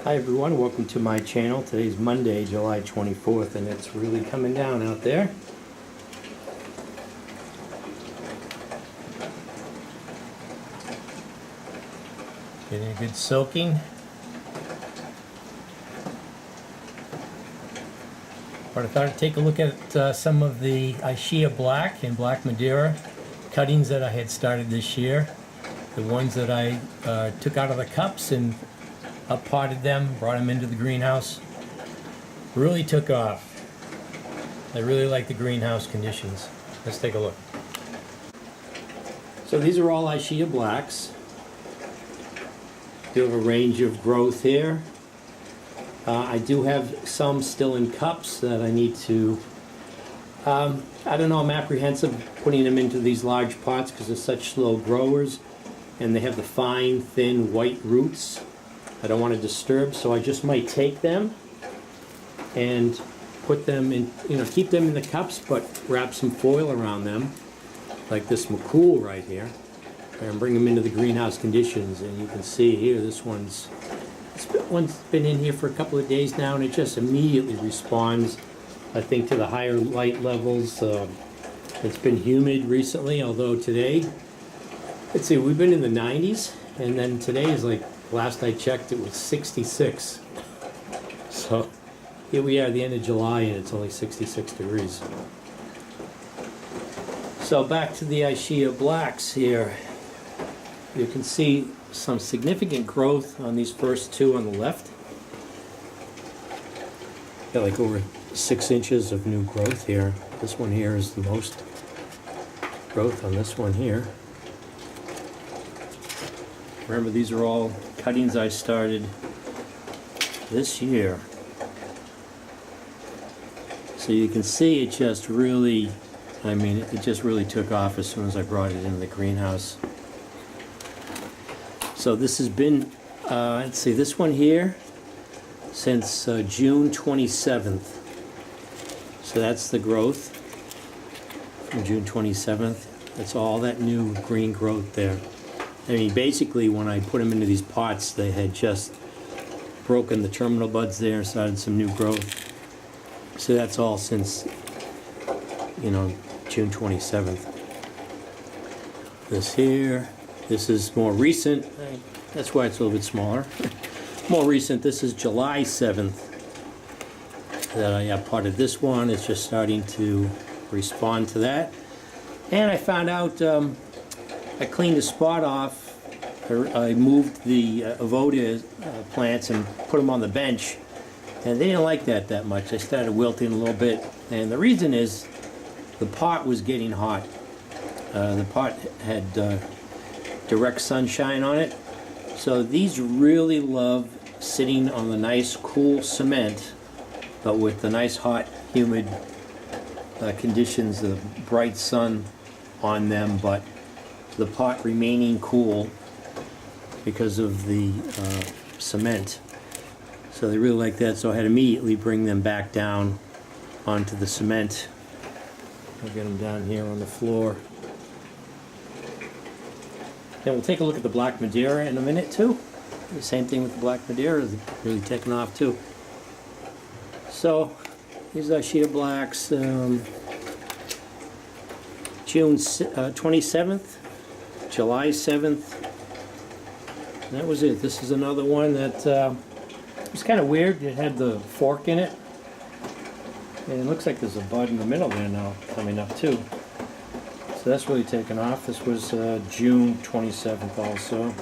Hi everyone, welcome to my channel. Today's Monday, July 24th, and it's really coming down out there. Getting a good soaking. But I thought I'd take a look at some of the Ischia Black and Black Madeira cuttings that I had started this year. The ones that I took out of the cups and up-potted them, brought them into the greenhouse. Really took off. I really like the greenhouse conditions. Let's take a look. So these are all Ischia Blacks. Do have a range of growth here. I do have some still in cups that I need to, I don't know, I'm apprehensive putting them into these large pots because they're such slow growers and they have the fine, thin, white roots. I don't want to disturb, so I just might take them and put them in, keep them in the cups, but wrap some foil around them, like this McCool right here, and bring them into the greenhouse conditions. And you can see here, this one's been in here for a couple of days now, and it just immediately responds, I think, to the higher light levels. It's been humid recently, although today, let's see, we've been in the 90s, and then today is like, last I checked, it was 66. So here we are at the end of July and it's only 66 degrees. So back to the Ischia Blacks here. You can see some significant growth on these first two on the left. Got like over 6 inches of new growth here. This one here is the most growth on this one here. Remember, these are all cuttings I started this year. So you can see it just really, it just really took off as soon as I brought it into the greenhouse. So this has been, let's see, this one here since June 27th. So that's the growth from June 27th. That's all that new green growth there. Basically, when I put them into these pots, they had just broken the terminal buds there, started some new growth. So that's all since, June 27th. This here, this is more recent. That's why it's a little bit smaller. More recent, this is July 7th that I potted this one. It's just starting to respond to that. And I found out, I cleaned the spot off. I moved the Avoda plants and put them on the bench, and they didn't like that much. They started wilting a little bit, and the reason is the pot was getting hot. The pot had direct sunshine on it, so these really love sitting on the nice cool cement, but with the nice hot, humid conditions, the bright sun on them, but the pot remaining cool because of the cement. So they really like that, so I had to immediately bring them back down onto the cement. I'll get them down here on the floor. Then we'll take a look at the Black Madeira in a minute too. The same thing with the Black Madeira, is really taking off too. So these are Ischia Blacks, June 27th, July 7th. That was it. This is another one that was kind of weird. It had the fork in it. And it looks like there's a bud in the middle there now coming up too. So that's really taken off. This was June 27th also.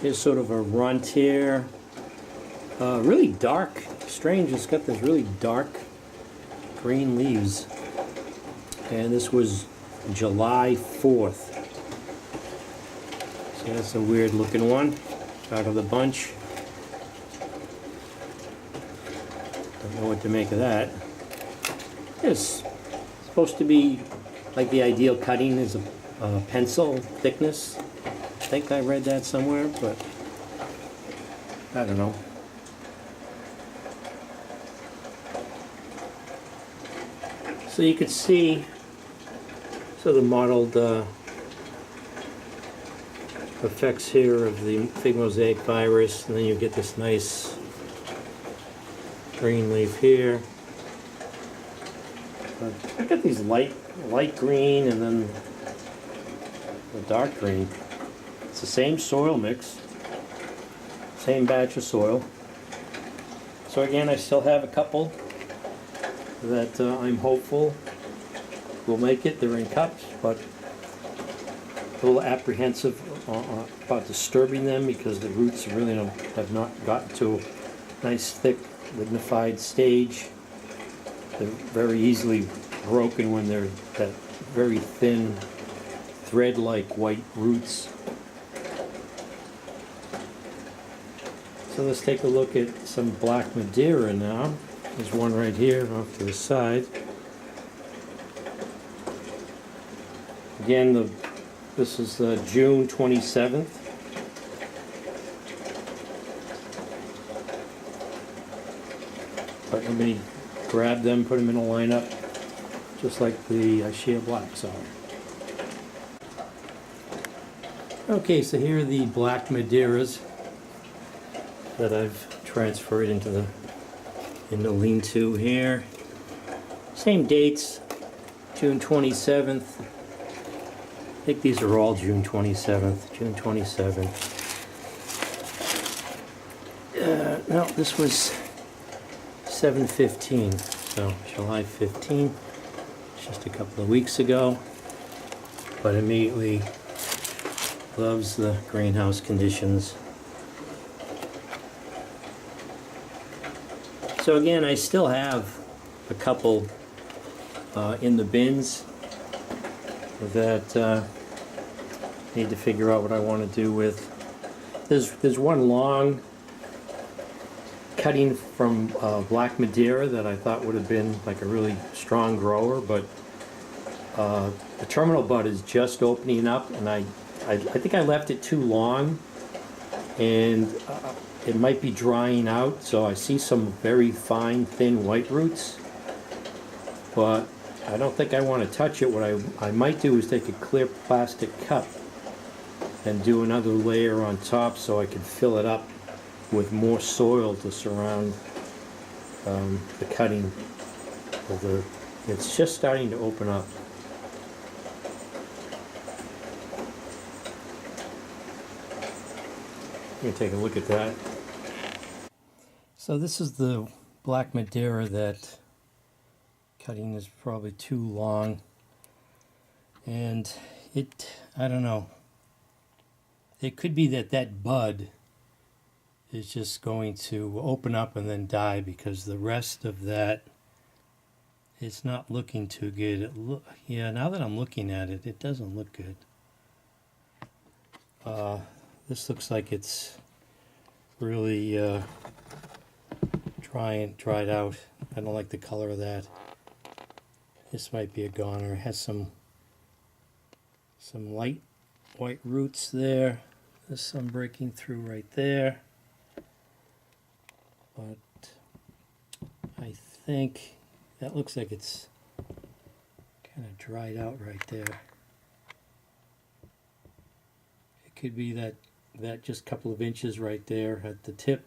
Here's sort of a runt here. Really dark. Strange, it's got this really dark green leaves. And this was July 4th. So that's a weird looking one out of the bunch. Don't know what to make of that. It's supposed to be like the ideal cutting is a pencil thickness. I think I read that somewhere, but I don't know. So you could see, so the mottled effects here of the fig mosaic virus, and then you get this nice green leaf here. I got these light green and then the dark green. It's the same soil mix, same batch of soil. So again, I still have a couple that I'm hopeful will make it. They're in cups, but a little apprehensive about disturbing them because the roots really have not gotten to a nice, thick, lignified stage. They're very easily broken when they're that very thin, thread-like white roots. So let's take a look at some black Madeira now. There's one right here off to the side. Again, this is June 27th. But let me grab them, put them in a lineup, just like the Ischia blacks are. Okay, so here are the black Madeiras that I've transferred into the lean-to here. Same dates, June 27th. I think these are all June 27th. June 27th. No, this was 7/15, so July 15, just a couple of weeks ago. But immediately loves the greenhouse conditions. So again, I still have a couple in the bins that need to figure out what I want to do with. There's one long cutting from black Madeira that I thought would have been like a really strong grower, but the terminal bud is just opening up, and I think I left it too long, and it might be drying out, so I see some very fine, thin white roots, but I don't think I want to touch it. What I might do is take a clear plastic cup and do another layer on top so I can fill it up with more soil to surround the cutting. It's just starting to open up. Let me take a look at that. So this is the black Madeira that cutting is probably too long, and I don't know, it could be that bud is just going to open up and then die, because the rest of that is not looking too good. Yeah, now that I'm looking at it, it doesn't look good. This looks like it's really dried out. I don't like the color of that. This might be a goner. It has some light white roots there. There's some breaking through right there. But I think that looks like it's kind of dried out right there. It could be that just couple of inches right there at the tip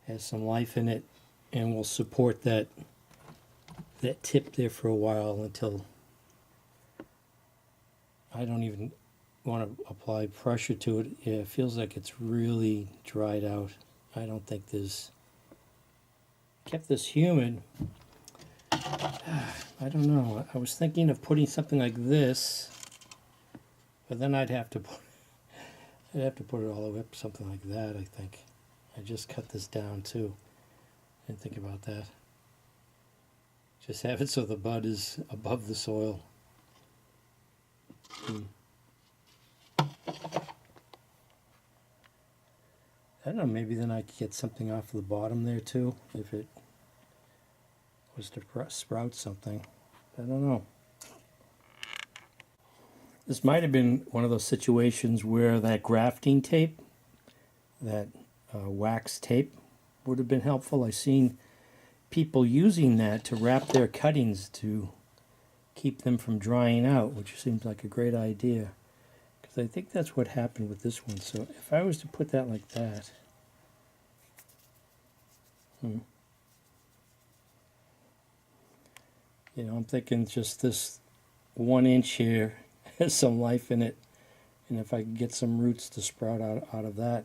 has some life in it, and will support that tip there for a while until I don't even want to apply pressure to it. Yeah, it feels like it's really dried out. I don't think there's kept this humid. I don't know. I was thinking of putting something like this, but then I'd have to put it all the way up, something like that, I think. I just cut this down too. Didn't think about that. Just have it so the bud is above the soil. I don't know, maybe then I could get something off the bottom there too, if it was to sprout something. I don't know. This might have been one of those situations where that grafting tape, that wax tape, would have been helpful. I've seen people using that to wrap their cuttings to keep them from drying out, which seems like a great idea. Because So I think that's what happened with this one. So if I was to put that like that, you know, I'm thinking just this 1 inch here has some life in it, and if I could get some roots to sprout out of that.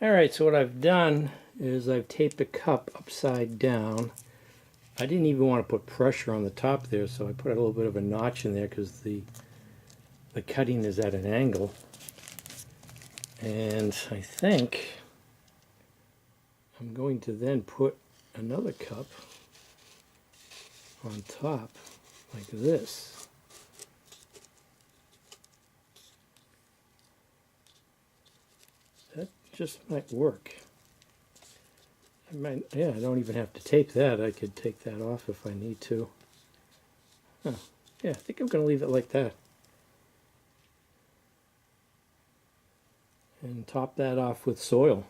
Alright, so what I've done is I've taped the cup upside down. I didn't even want to put pressure on the top there, so I put a little bit of a notch in there because the cutting is at an angle. And I think I'm going to then put another cup on top like this. That just might work. Yeah, I don't even have to tape that. I could take that off if I need to. Huh. Yeah, I think I'm going to leave it like that. And top that off with soil.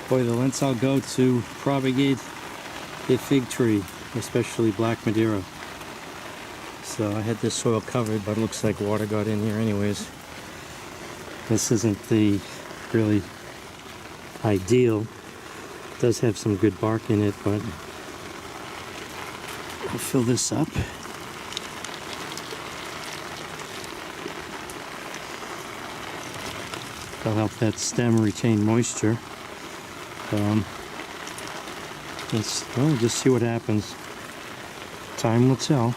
Boy, the lengths I'll go to propagate a fig tree, especially black Madeira. So I had this soil covered, but it looks like water got in here anyways. This isn't the really ideal. It does have some good bark in it, but I'll fill this up. That'll help that stem retain moisture. We'll just see what happens. Time will tell.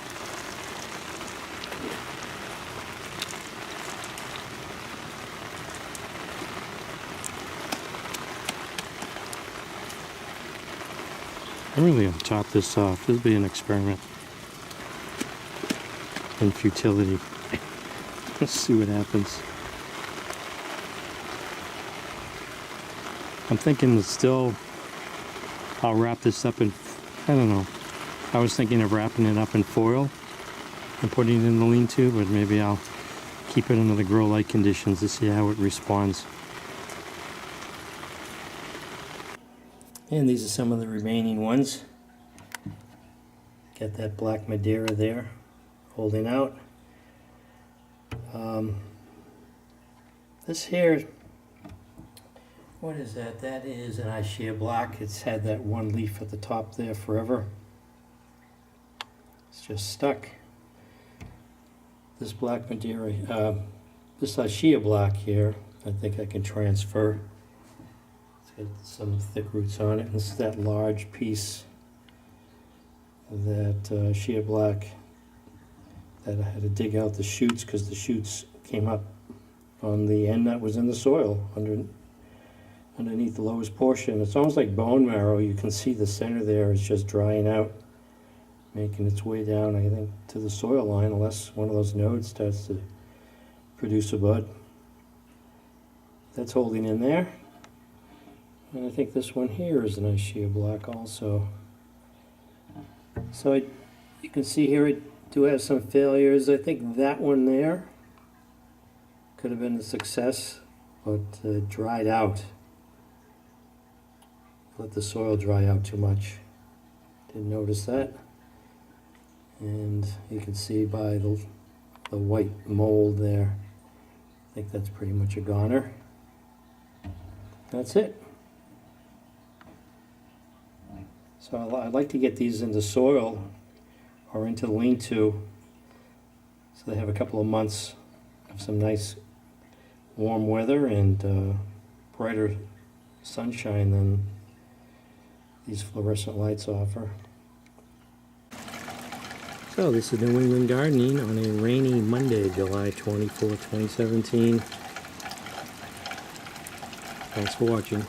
I'm really going to top this off. This will be an experiment in futility. Let's see what happens. I'm thinking still I'll wrap this up in, I don't know. I was thinking of wrapping it up in foil and putting it in the lean-to, but maybe I'll keep it under the grow light conditions to see how it responds. And these are some of the remaining ones. Got that black Madeira there holding out. This here, what is that? That is an Ischia black. It's had that one leaf at the top there forever. It's just stuck. This black Madeira, this Ischia black here, I think I can transfer. It's got some thick roots on it. And this is that large piece of that Ischia black that I had to dig out the shoots because the shoots came up on the end that was in the soil underneath the lowest portion. It's almost like bone marrow. You can see the center there is just drying out, making its way down, I think, to the soil line, unless one of those nodes starts to produce a bud. That's holding in there. And I think this one here is an Ischia black also. So you can see here it do have some failures. I think that one there could have been a success, but dried out. Let the soil dry out too much. Didn't notice that. And you can see by the white mold there, I think that's pretty much a goner. That's it. So I'd like to get these into soil or into the lean-to so they have a couple of months of some nice warm weather and brighter sunshine than these fluorescent lights offer. So this is New England Gardening on a rainy Monday, July 24, 2017. Thanks for watching.